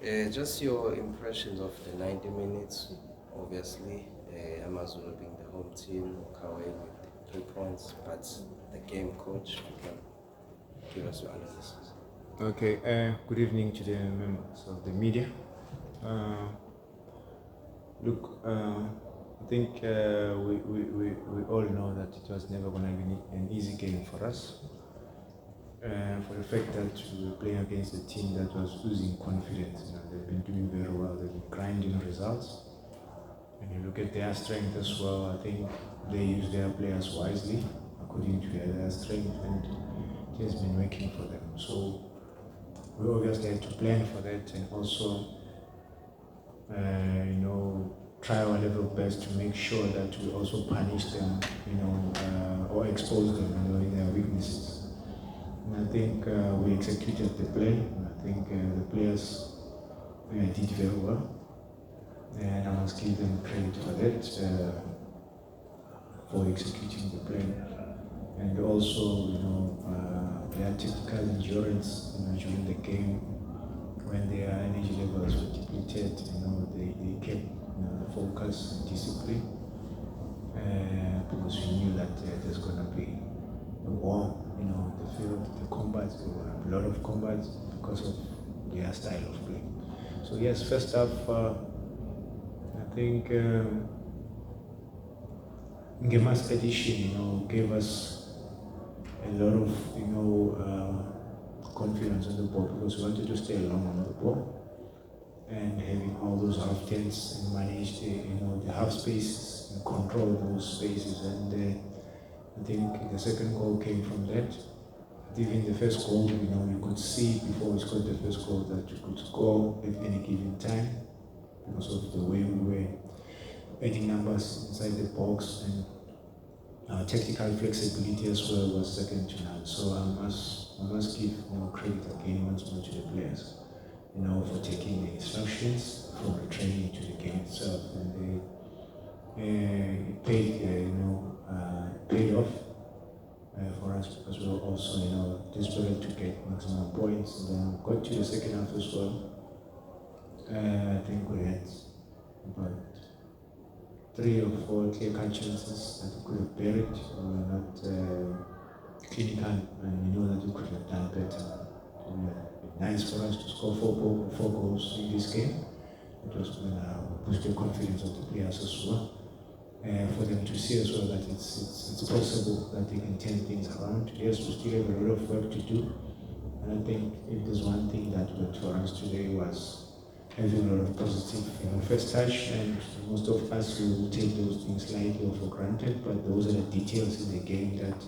Just your impressions of the 90 minutes. Obviously, AmaZulu being the home team, walk away with 3 points, but the game coach, you can give us your analysis. Okay, good evening to the members of the media. Look, I think we all know that it was never going to be an easy game for us. For the fact that we were playing against a team that was losing confidence, they've been doing very well, they've been grinding results. When you look at their strength as well, I think they use their players wisely according to their strength, and it has been working for them. So we obviously had to plan for that and also, try our level best to make sure that we also punish them, or expose them, in their weaknesses. And I think we executed the plan. I think the players did very well, and I must give them credit for that, for executing the plan, and also, their technical endurance, during the game when their energy levels were depleted. They kept focus and discipline, because we knew that there's going to be a war, the field, the combats, there were a lot of combats because of their style of play. So yes, first half, I think Ngema's addition, gave us a lot of, confidence on the ball, because we wanted to stay long on the ball, and having all those half tents and manage the half spaces and control those spaces. And I think the second goal came from that. Even the first goal, you could see before we scored the first goal that you could score at any given time because of the way we were adding numbers inside the box, and our tactical flexibility as well was second to none. So I must give credit again once more to the players, for taking the instructions from the training to the game itself, and it paid off for us, because we were also desperate to get maximum points. And then we got to the second half as well. I think we had about 3 or 4 clear-cut chances that we could have buried. We were not clinical, and that we could have done better. Nice for us to score 4 goals in this game. It was going to boost the confidence of the players as well, for them to see as well that it's possible that they can turn things around. Yes, we still have a lot of work to do, and I think if there's one thing that worked for us today was having a lot of positive first touch, and most of us will take those things slightly or for granted, but those are the details in the game that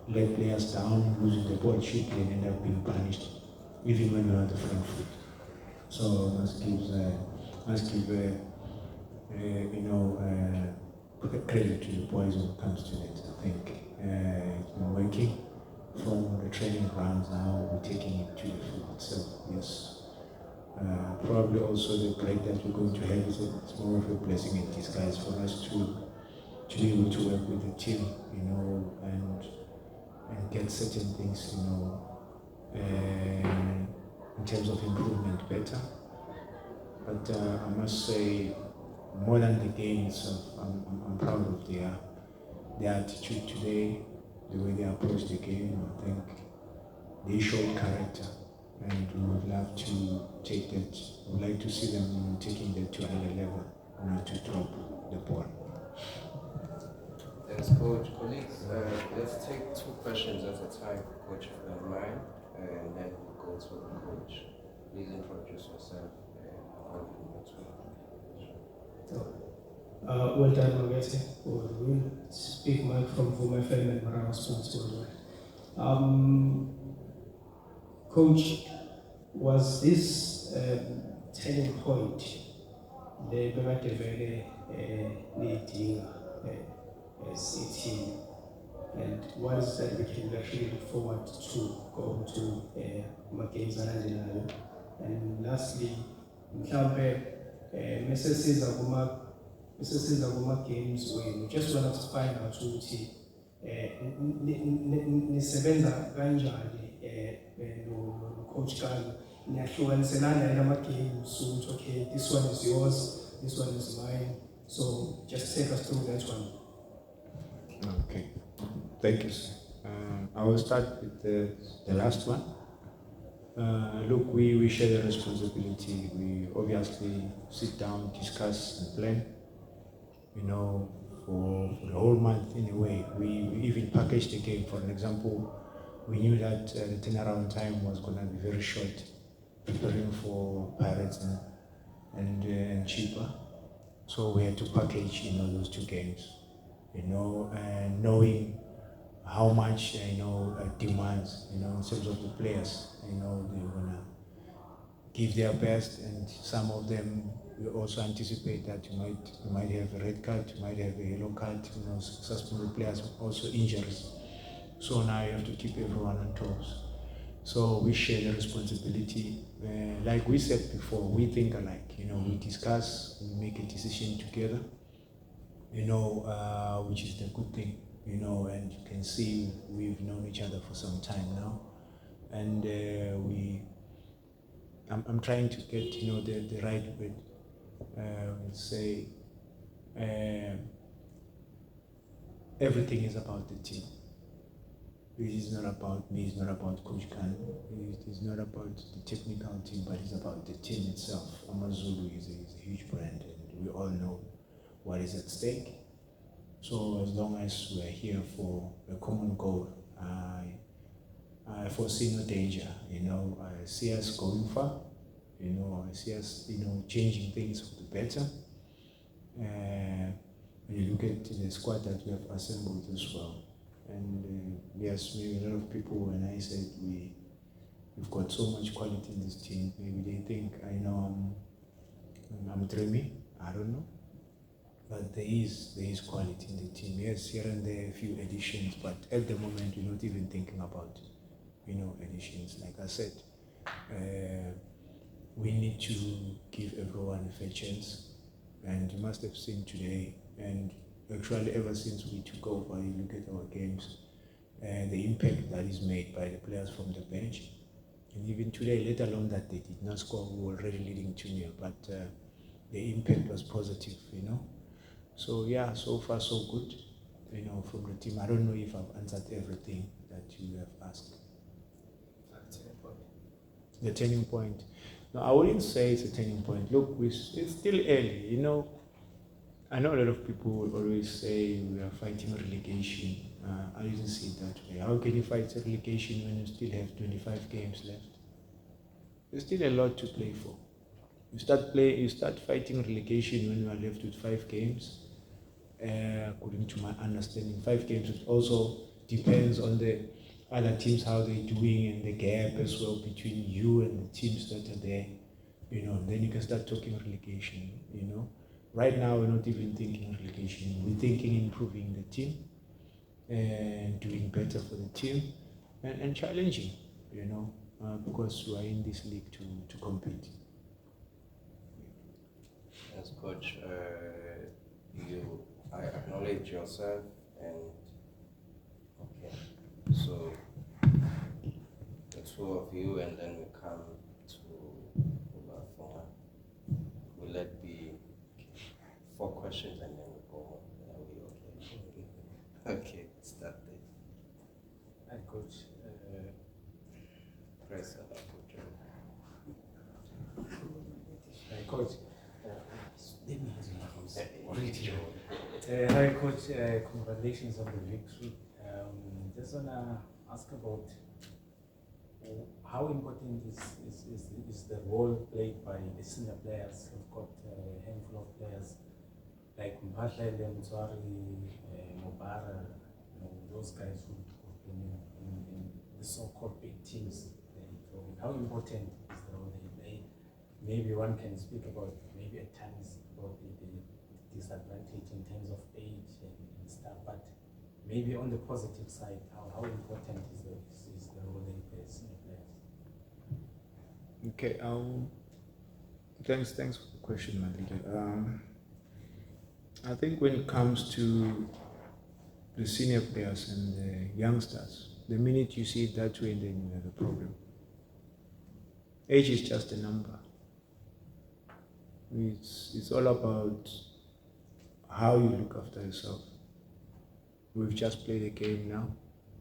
let players down, losing the ball cheaply, and end up being punished, even when we're on the front foot. So I must give credit to the boys when it comes to it. I think it's been working from the training grounds. Now we're taking it to the field itself. Yes. Probably also the break that we're going to have it's more of a blessing in disguise for us to be able to work with the team, and get certain things, in terms of improvement better. But I must say, more than the game itself, I'm proud of their attitude today, the way they approached the game. I think they showed character, and we would love to take that. We would like to see them taking that to another level, not to drop the ball. Thanks, Coach. Colleagues, let's take 2 questions at a time, Coach, if you don't mind, and then we'll go to the coach. Please introduce yourself. Well done, Magete, for the win. Speak Mike from Vuma FM and Marawa Sports Worldwide. Coach, was this turning point the Bematevele leading as a team, and what is that we can actually look forward to go to games alandelayo? And lastly, mhlawumbe mesesiza kuma-games wenu, just wanted to find out ukuthi nisebenza kanjani no-coach Kalo niyahlukanisana nama-games ukuthi okay, this one is yours, this one is mine. So just take us through that one. Okay, thank you, sir. I will start with the last one. Look, we share the responsibility. We obviously sit down, discuss, and plan. You know, for the whole month in a way. We even packaged the game. For an example, we knew that the turnaround time was going to be very short, preparing for Pirates and Chippa. So we had to package, you know, those two games. You know, and knowing how much, you know, demands, you know, in terms of the players, you know, they're gonna give their best, and some of them we also anticipate that you might have a red card, you might have a yellow card, you know, suspended players, also injuries. So now you have to keep everyone on toes. So we share the responsibility. Like we said before, we think alike, you know, we discuss, we make a decision together, you know, which is the good thing, you know, and you can see we've known each other for some time now. And I'm trying to get, you know, the right word, say, everything is about the team. It is not about me, it's not about Coach Khan, it is not about the technical team, but it's about the team itself. AmaZulu is a huge brand, and we all know what is at stake. So as long as we're here for a common goal, I foresee no danger, you know. I see us going far, you know. I see us, you know, changing things for the better. When you look at the squad that we have assembled as well, and yes, maybe a lot of people, when I said we've got so much quality in this team, maybe they think I know I'm dreaming. I don't know, but there is quality in the team. Yes, here and there a few additions, but at the moment we're not even thinking about, you know, additions. Like I said, we need to give everyone a fair chance, and you must have seen today, and actually ever since we took over, you look at our games and the impact that is made by the players from the bench. And even today, let alone that they did not score, we were already leading 2-0, but the impact was positive, you know. So yeah, so far so good, you know, from the team. I don't know if I've answered everything that you have asked. The turning point. No, I wouldn't say it's a turning point. Look, it's still early, you know. I know a lot of people will always say we are fighting relegation. I didn't see it that way. How can you fight relegation when you still have 25 games left? There's still a lot to play for. You start fighting relegation when you are left with 5 games. According to my understanding, 5 games. It also depends on the other teams, how they're doing, and the gap as well between you and the teams that are there. You know, then you can start talking relegation, you know. Right now, we're not even thinking relegation. We're thinking improving the team and doing better for the team and challenging, you know, because we are in this league to compete. Yes, Coach, I acknowledge yourself, and okay, so the two of you, and then we come to Vilakazi. Will that be 4 questions and then we go home? Are we okay? Okay, start there. Hi, Coach. Press a lot, Coach. Hi, Coach. Hi, Coach. Congratulations on the victory. Just wanna ask about how important is the role played by the senior players. We've got a handful of players like Mphahlele, Mtswari, Mobara, you know, those guys who've been in the so-called big teams. How important is the role they play? Maybe one can speak about maybe at times about the disadvantage in terms of age and stuff, but maybe on the positive side, how important is the role they play as senior players? Okay. Thanks for the question, my leader. I think when it comes to the senior players and the youngsters, the minute you see it that way, then you have a problem. age is just a number. It's all about how you look after yourself. We've just played a game now,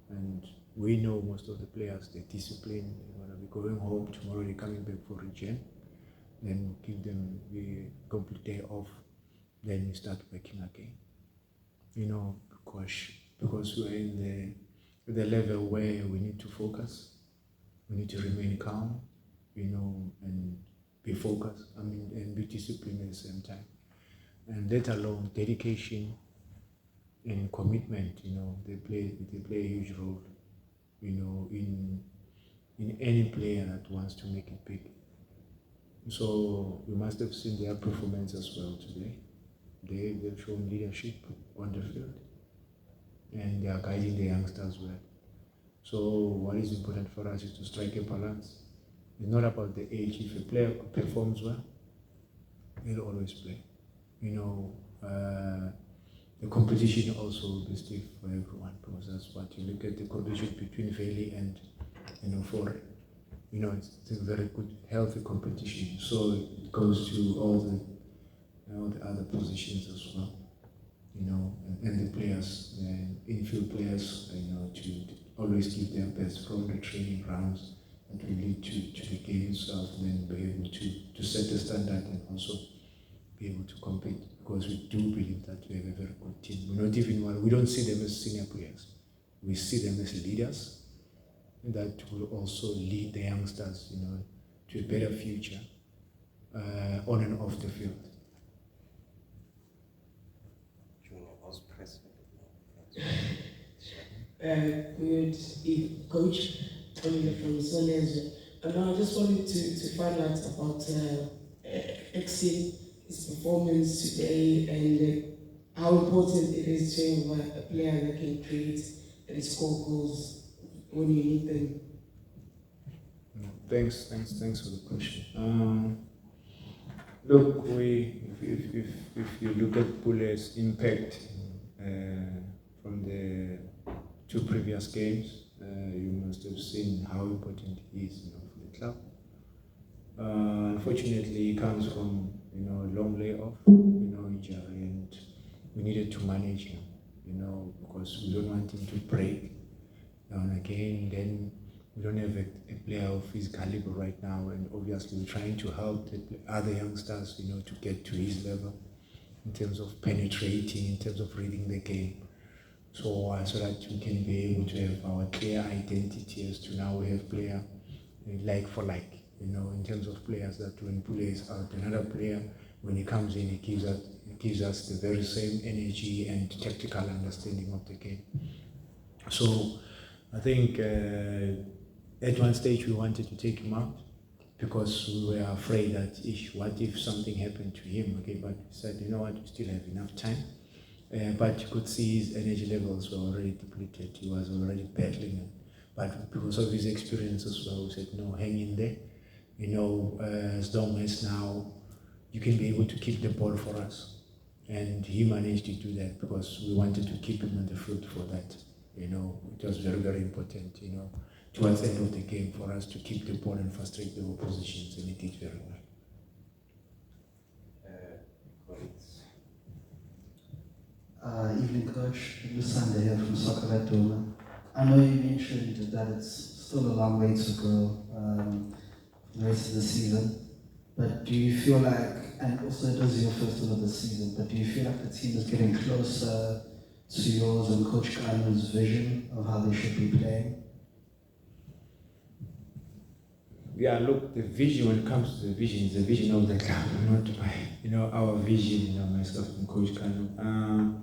and we know most of the players, they're disciplined, they're going to be going home tomorrow, they're coming back for region, then give them the complete day off, then we start working again. Because we're in the level where we need to focus, we need to remain calm, and be focused, and be disciplined at the same time. And let alone dedication and commitment, they play a huge role, in any player that wants to make it big. So you must have seen their performance as well today. They've shown leadership on the field, and they are guiding the youngsters well. So what is important for us is to strike a balance. It's not about the age. If a player performs well, he'll always play. The competition also will be stiff for everyone, because that's what you look at, the competition between Valley and Foreign. It's a very good, healthy competition. So it goes to all the other positions as well. And the players, the infield players, to always give their best from the training rounds that will lead to the game itself, and then be able to set the standard and also be able to compete, because we do believe that we have a very good team. We don't see them as senior players. We see them as leaders that will also lead the youngsters, to a better future on and off the field. Good evening, Coach. Tony from Zwane. And I just wanted to find out about Ekstein, his performance today, and how important it is to have a player that can create and score goals when you need them. Thanks for the question. Look, if you look at Pule's impact from the 2 previous games, you must have seen how important he is, for the club. Unfortunately, he comes from a long layoff, injury, and we needed to manage him, because we don't want him to break down again. Then we don't have a player of his caliber right now, and obviously we're trying to help the other youngsters, to get to his level in terms of penetrating, in terms of reading the game. So that we can be able to have our clear identity as to now we have player like for like, in terms of players, that when Pule is out, another player, when he comes in, he gives us the very same energy and tactical understanding of the game. So I think at one stage we wanted to take him out, because we were afraid that what if something happened to him, okay? But we said, you know what, we still have enough time. But you could see his energy levels were already depleted. He was already battling. But because of his experience as well, we said, no, hang in there. As long as now you can be able to keep the ball for us. And he managed to do that, because we wanted to keep him on the field for that. It was very, very important, towards the end of the game, for us to keep the ball and frustrate the oppositions, and he did very well. Evening, Coach. This Sunday here from Soccer Vet Doma. I know you mentioned that it's still a long way to go the rest of the season, but do you feel like, and also it is your first one of the season, but do you feel like the team is getting closer to yours and Coach Kano's vision of how they should be playing? Yeah, look, the vision, when it comes to the vision, is the vision of the club, not our vision, myself and Coach Kano.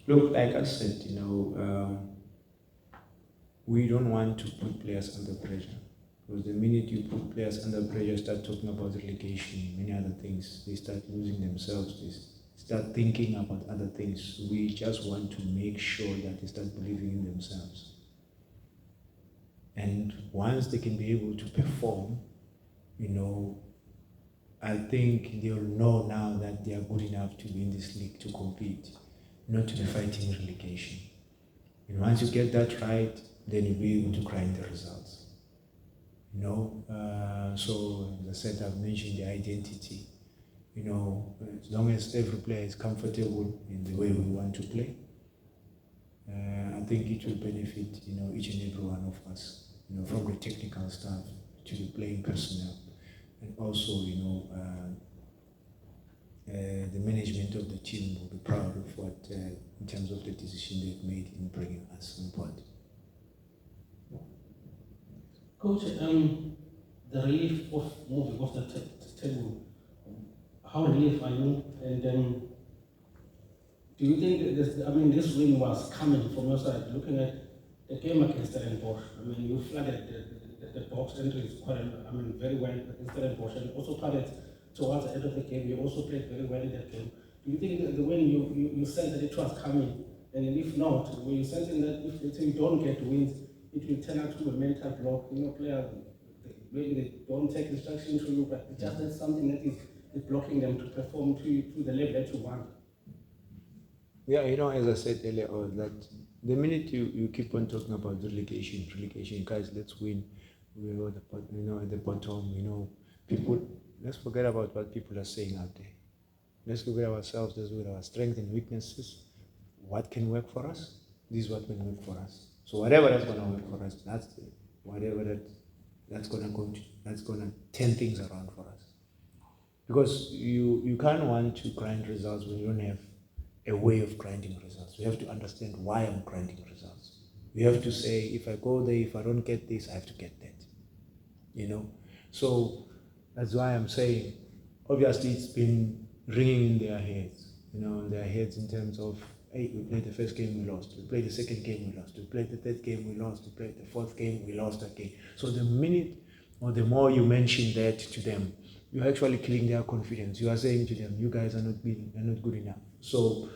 Look, like I said, we don't want to put players under pressure, because the minute you put players under pressure, start talking about relegation, many other things, they start losing themselves, they start thinking about other things. We just want to make sure that they start believing in themselves. And once they can be able to perform, I think they'll know now that they are good enough to be in this league to compete, not to be fighting relegation. And once you get that right, then you'll be able to grind the results. So as I said, I've mentioned the identity. As long as every player is comfortable in the way we want to play, I think it will benefit, each and every one of us, from the technical staff to the playing personnel, and also, the management of the team will be proud of what, in terms of the decision they've made in bringing us on board. Coach, the relief of moving off the table, how relief are you? And do you think this win was coming from your side? Looking at the game against Stellenbosch, you flooded the box entries very well against Stellenbosch, and also started towards the end of the game. You also played very well in that game. Do you think that the win you said that it was coming, and if not, were you sensing that if let's say you don't get wins, it will turn out to a mental block? Players maybe they don't take instructions from you, but it's just that something that is blocking them to perform to the level that you want. Yeah, as I said earlier on, that the minute you keep on talking about relegation, guys, let's win. We're at the bottom, people, let's forget about what people are saying out there. Let's look at ourselves, let's look at our strengths and weaknesses. What can work for us? This is what can work for us. So whatever that's gonna work for us, that's gonna turn things around for us. Because you can't want to grind results when you don't have a way of grinding results. You have to understand why I'm grinding results. You have to say, if I go there, if I don't get this, I have to get that. So that's why I'm saying, obviously it's been ringing in their heads, in terms of, hey, we played the first game, we lost. We played the second game, we lost. We played the third game, we lost. We played the fourth game, we lost again. So the minute or the more you mention that to them, you're actually killing their confidence. You are saying to them, you guys are not good enough. So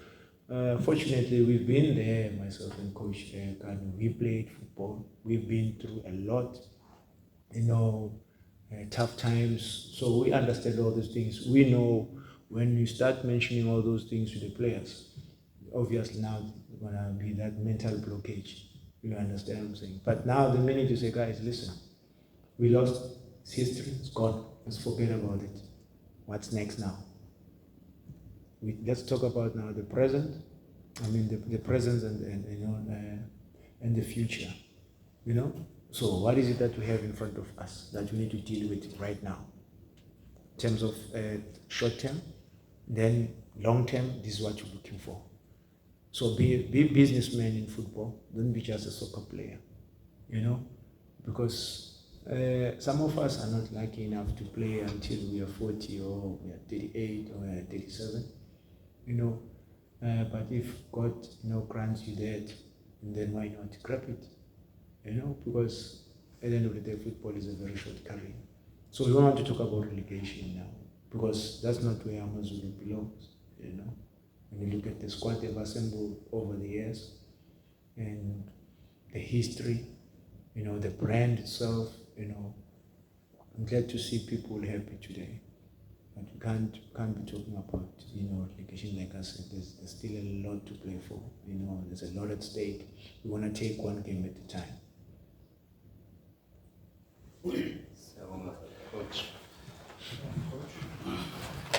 fortunately, we've been there, myself and Coach Kanu. We played football. We've been through a lot, tough times. So we understand all those things. We know when you start mentioning all those things to the players, obviously now it's going to be that mental blockage. You understand what I'm saying? But now the minute you say, guys, listen, we lost, it's history, it's gone. Let's forget about it. What's next now? Let's talk about now the present. The present and the future. So what is it that we have in front of us that we need to deal with right now? In terms of short term, then long term, this is what you're looking for. So be a businessman in football. Don't be just a soccer player. Because some of us are not lucky enough to play until we are 40 or we are 38 or we are 37. But if God, grants you that, then why not grab it? Because at the end of the day, football is a very short career. So we don't want to talk about relegation now, because that's not where AmaZulu belongs. When you look at the squad they've assembled over the years and the history, the brand itself, I'm glad to see people happy today. But we can't be talking about, relegation. Like I said, there's still a lot to play for. There's a lot at stake. We want to take one game at a time. So, Coach,